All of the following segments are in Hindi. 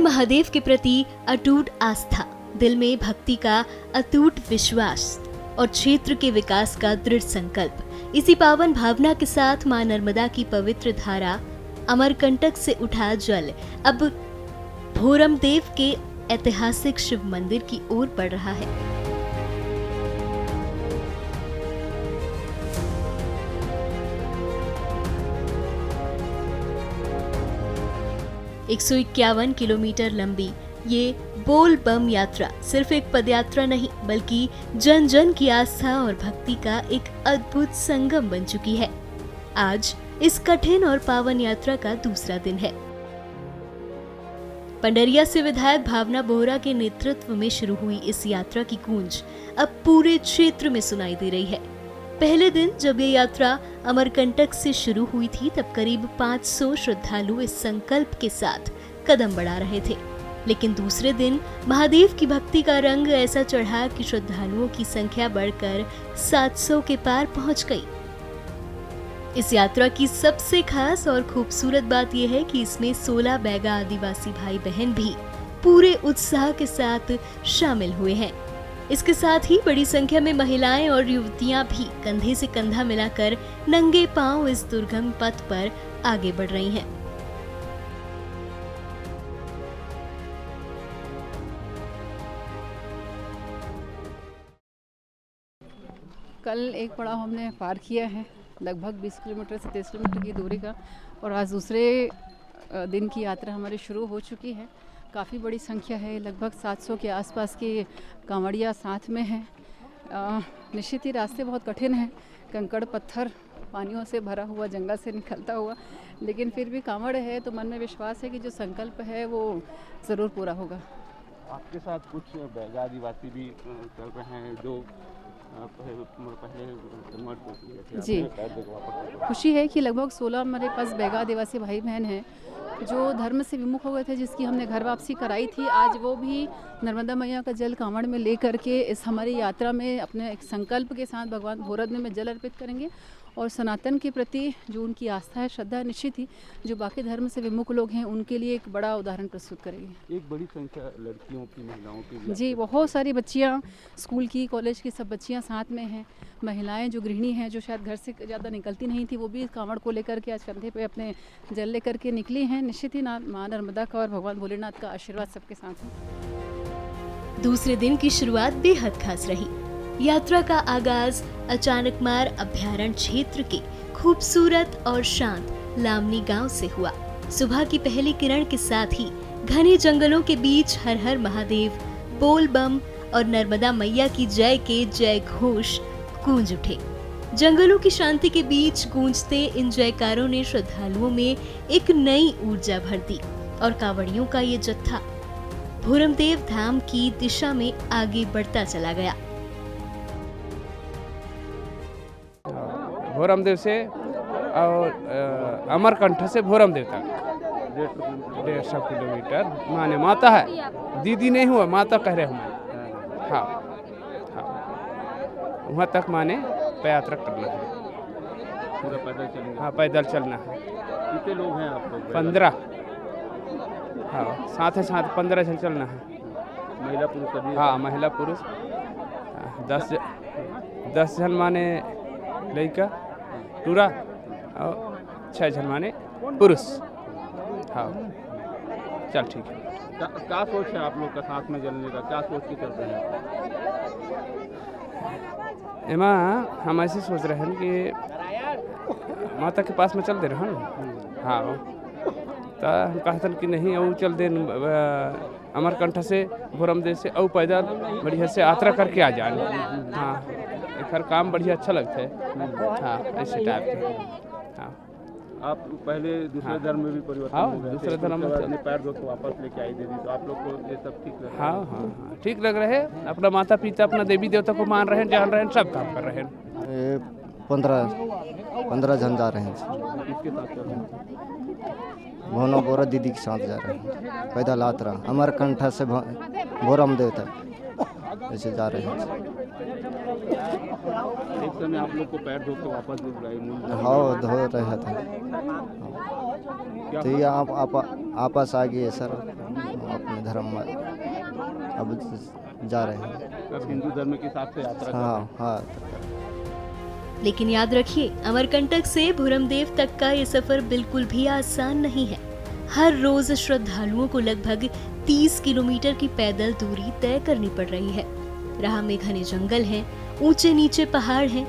महादेव के प्रति अटूट आस्था, दिल में भक्ति का अटूट विश्वास और क्षेत्र के विकास का दृढ़ संकल्प, इसी पावन भावना के साथ मां नर्मदा की पवित्र धारा अमरकंटक से उठा जल अब भोरमदेव के ऐतिहासिक शिव मंदिर की ओर बढ़ रहा है। एक 151 किलोमीटर लंबी ये बोल बम यात्रा सिर्फ एक पदयात्रा नहीं, बल्कि जन जन की आस्था और भक्ति का एक अद्भुत संगम बन चुकी है। आज इस कठिन और पावन यात्रा का दूसरा दिन है। पंडरिया से विधायक भावना बोहरा के नेतृत्व में शुरू हुई इस यात्रा की गूंज अब पूरे क्षेत्र में सुनाई दे रही है। पहले दिन जब ये यात्रा अमरकंटक से शुरू हुई थी, तब करीब 500 श्रद्धालु इस संकल्प के साथ कदम बढ़ा रहे थे। लेकिन दूसरे दिन महादेव की भक्ति का रंग ऐसा चढ़ा कि श्रद्धालुओं की संख्या बढ़कर 700 के पार पहुंच गई। इस यात्रा की सबसे खास और खूबसूरत बात यह है कि इसमें 16 बैगा आदिवासी भाई बहन भी पूरे उत्साह के साथ शामिल हुए हैं। इसके साथ ही बड़ी संख्या में महिलाएं और युवतियां भी कंधे से कंधा मिलाकर नंगे पांव इस दुर्गम पथ पर आगे बढ़ रही हैं। कल एक पड़ाव हमने पार किया है, लगभग 20 किलोमीटर से 23 किलोमीटर की दूरी का, और आज दूसरे दिन की यात्रा हमारी शुरू हो चुकी है। काफ़ी बड़ी संख्या है, लगभग 700 के आसपास के कांवड़िया साथ में हैं। निश्चित ही रास्ते बहुत कठिन हैं, कंकड़ पत्थर पानियों से भरा हुआ, जंगल से निकलता हुआ, लेकिन फिर भी कांवड़ है तो मन में विश्वास है कि जो संकल्प है वो ज़रूर पूरा होगा। आपके साथ कुछ बैगा आदिवासी भी चल रहे हैं जो पहले जी, खुशी है कि लगभग 16 हमारे पास बैगा आदिवासी भाई बहन हैं जो धर्म से विमुख हो गए थे, जिसकी हमने घर वापसी कराई थी। आज वो भी नर्मदा मैया का जल कांवड़ में ले करके इस हमारी यात्रा में अपने एक संकल्प के साथ भगवान भोरमदेव में जल अर्पित करेंगे और सनातन के प्रति जो उनकी आस्था है, श्रद्धा है, निश्चित ही जो बाकी धर्म से विमुख लोग हैं उनके लिए एक बड़ा उदाहरण प्रस्तुत करेंगे। एक बड़ी संख्या लड़कियों की, महिलाओं की जी, बहुत सारी बच्चियाँ, स्कूल की, कॉलेज की सब बच्चियाँ साथ में हैं। महिलाएं जो गृहिणी हैं, जो शायद घर से ज़्यादा निकलती नहीं थी, वो भी कांवड़ को लेकर के आज कंधे पे अपने जल लेकर के निकली हैं। निश्चित ही माँ नर्मदा का और भगवान भोलेनाथ का आशीर्वाद सबके साथ है। दूसरे दिन की शुरुआत बेहद खास रही। यात्रा का आगाज अचानकमार अभ्यारण्य क्षेत्र के खूबसूरत और शांत लामनी गांव से हुआ। सुबह की पहली किरण के साथ ही घने जंगलों के बीच हर हर महादेव, बोल बम और नर्मदा मैया की जय के जय घोष गूंज उठे। जंगलों की शांति के बीच गूंजते इन जयकारों ने श्रद्धालुओं में एक नई ऊर्जा भर दी और कांवड़ियों का ये जत्था भोरमदेव धाम की दिशा में आगे बढ़ता चला गया। भोरमदेव से और अमरकंटक से भोरमदेव तक 150 किलोमीटर माने माता है, दीदी नहीं हुआ, माता कह रहे हमारे। हाँ हाँ, वहाँ तक माने यात्रा करना है, पूरा पैदल चलेंगे। हाँ, पैदल चलना है। कितने लोग हैं आप लोग? 15। हाँ, साथ ही साथ 15 जन चलना है। महिला पुरुष सभी? हाँ, महिला पुरुष 10 जन माने लड़का पूरा और 6 जन माने पुरुष। हाँ, चल ठीक है। क्या सोच है आप लोग का साथ में जलने का? क्या सोच के चल रहे हैं? एमा हम ऐसे सोच रहे हैं कि माता के पास में चल दे रहे हैं। हाँ, तो हम कहते कि नहीं और चल दे अमरकंटक से भोरमदेव से और पैदल बढ़िया से यात्रा करके आ जाए। हाँ, एक हर काम बढ़िया अच्छा लगता है। हाँ, ऐसे टाइप के। हाँ, आप पहले दूसरे धर्म में भी परिवर्तन हाँ, हो गए थे, दूसरे धर्म में अपने पैर धो के वापस लेके आई देवी, तो आप लोग को ये सब ठीक लग रहा है? हाँ हाँ हाँ, ठीक लग रहे हैं। अपना माता पिता, अपना देवी देवता को मान रहे हैं, जान रहे हैं, सब काम कर रहे हैं। 15 जन जा रहे हैं। किसके साथ चल रहे हैं? भोनो बोरा दीदी के साथ जा रहे हैं, पैदल यात्रा अमरकंटक से भोरमदेव तक ऐसे जा रहे हैं। एक समय आप लोग को पैर धो के वापस भी बुलाए हाँ धो रहा था। क्या तो ये आप आपस आ गए सर अपने धर्म में, अब जा रहे हैं। सब हिंदू धर्म के हिसाब से यात्रा कर रहे हाँ हैं। हाँ। लेकिन याद रखिए, अमरकंटक से भोरमदेव तक का ये सफर बिल्कुल भी आसान नहीं है। हर रोज श्रद्धालुओं को लगभग 30 किलोमीटर की पैदल दूरी तय करनी पड़ रही है। राह में घने जंगल हैं, ऊंचे नीचे पहाड़ हैं,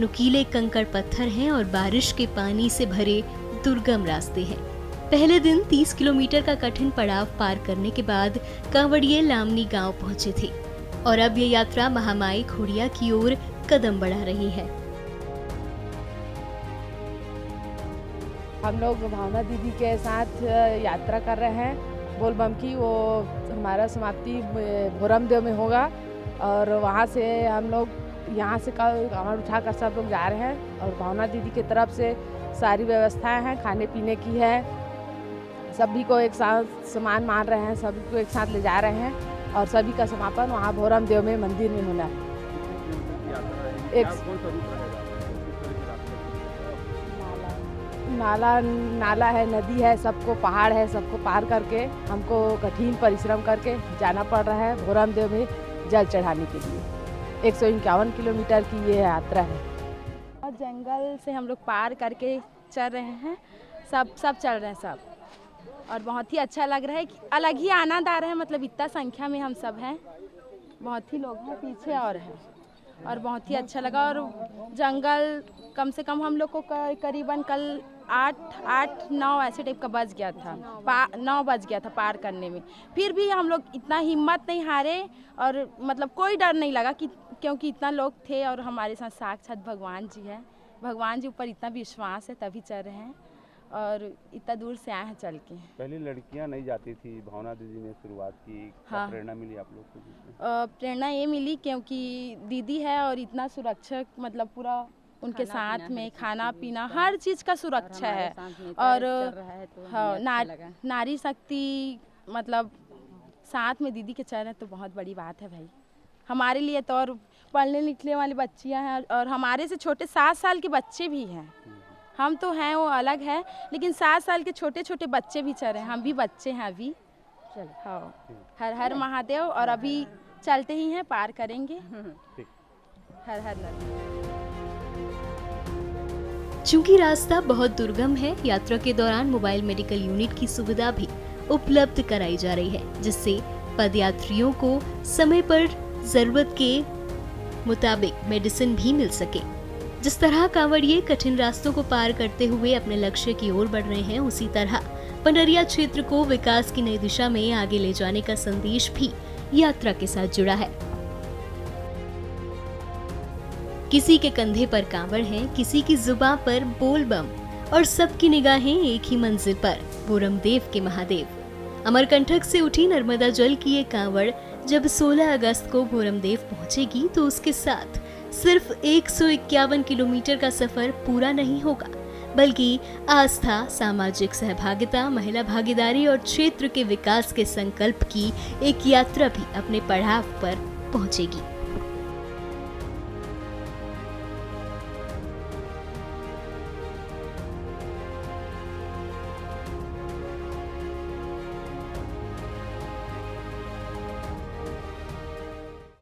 नुकीले कंकड़ पत्थर हैं और बारिश के पानी से भरे दुर्गम रास्ते हैं। पहले दिन 30 किलोमीटर का कठिन पड़ाव पार करने के बाद कांवड़िये लामनी गांव पहुंचे थे और अब ये यात्रा महामाई खोड़िया की ओर कदम बढ़ा रही है। हम लोग भावना दीदी के साथ यात्रा कर रहे हैं बोलबम की। वो हमारा समाप्ति भोरमदेव में होगा और वहाँ से हम लोग यहाँ से कांवड़ उठाकर सब लोग जा रहे हैं और भावना दीदी की तरफ से सारी व्यवस्थाएं हैं, खाने पीने की है। सभी को एक साथ समान मान रहे हैं, सभी को एक साथ ले जा रहे हैं और सभी का समापन वहाँ भोरमदेव में मंदिर में होना है। नाला है, नदी है, सबको पहाड़ है, सबको पार करके हमको कठिन परिश्रम करके जाना पड़ रहा है भोरमदेव में जल चढ़ाने के लिए। 151 किलोमीटर की ये यात्रा है और जंगल से हम लोग पार करके चल रहे हैं, सब चल रहे हैं सब, और बहुत ही अच्छा लग रहा है कि अलग ही आनंद आ रहा है। मतलब इतना संख्या में हम सब हैं, बहुत ही लोग हैं, पीछे और हैं, और बहुत ही अच्छा लगा। और जंगल कम से कम हम लोग को करीबन कल 8-9 ऐसे टाइप का बज गया था, 9 बज गया था पार करने में। फिर भी हम लोग इतना हिम्मत नहीं हारे और मतलब कोई डर नहीं लगा कि क्योंकि इतना लोग थे और हमारे साथ साक्षात भगवान जी है। भगवान जी ऊपर इतना विश्वास है तभी चल रहे हैं और इतना दूर से आए हैं चल के। पहले लड़कियां नहीं जाती थी, भावना दीदी ने शुरुआत की। हाँ। प्रेरणा मिली आप लोग को? प्रेरणा ये मिली क्योंकि दीदी है और इतना सुरक्षक, मतलब पूरा उनके साथ में खाना पीना हर चीज़ का सुरक्षा है। और हाँ, नारी शक्ति मतलब साथ में दीदी के चल रहे तो बहुत बड़ी बात है भाई हमारे लिए तो। और पढ़ने लिखने वाली बच्चियां हैं और हमारे से छोटे 7 साल के बच्चे भी हैं। हम तो हैं वो अलग है, लेकिन 7 साल के छोटे छोटे बच्चे भी चल रहे हैं। हम भी बच्चे हैं अभी। चल हाँ, हर हर महादेव। और अभी चलते ही हैं, पार करेंगे। हर हर नर। चूंकि रास्ता बहुत दुर्गम है, यात्रा के दौरान मोबाइल मेडिकल यूनिट की सुविधा भी उपलब्ध कराई जा रही है, जिससे पदयात्रियों को समय पर जरूरत के मुताबिक मेडिसिन भी मिल सके। जिस तरह कांवड़िये कठिन रास्तों को पार करते हुए अपने लक्ष्य की ओर बढ़ रहे हैं, उसी तरह पंडरिया क्षेत्र को विकास की नई दिशा में आगे ले जाने का संदेश भी यात्रा के साथ जुड़ा है। किसी के कंधे पर कांवड़ है, किसी की जुबान पर बोलबम और सबकी निगाहें एक ही मंजिल पर, भोरमदेव के महादेव। अमरकंटक से उठी नर्मदा जल की ये कांवड़ जब 16 अगस्त को भोरमदेव पहुंचेगी तो उसके साथ सिर्फ 151 किलोमीटर का सफर पूरा नहीं होगा, बल्कि आस्था, सामाजिक सहभागिता, महिला भागीदारी और क्षेत्र के विकास के संकल्प की एक यात्रा भी अपने पड़ाव पर पहुंचेगी।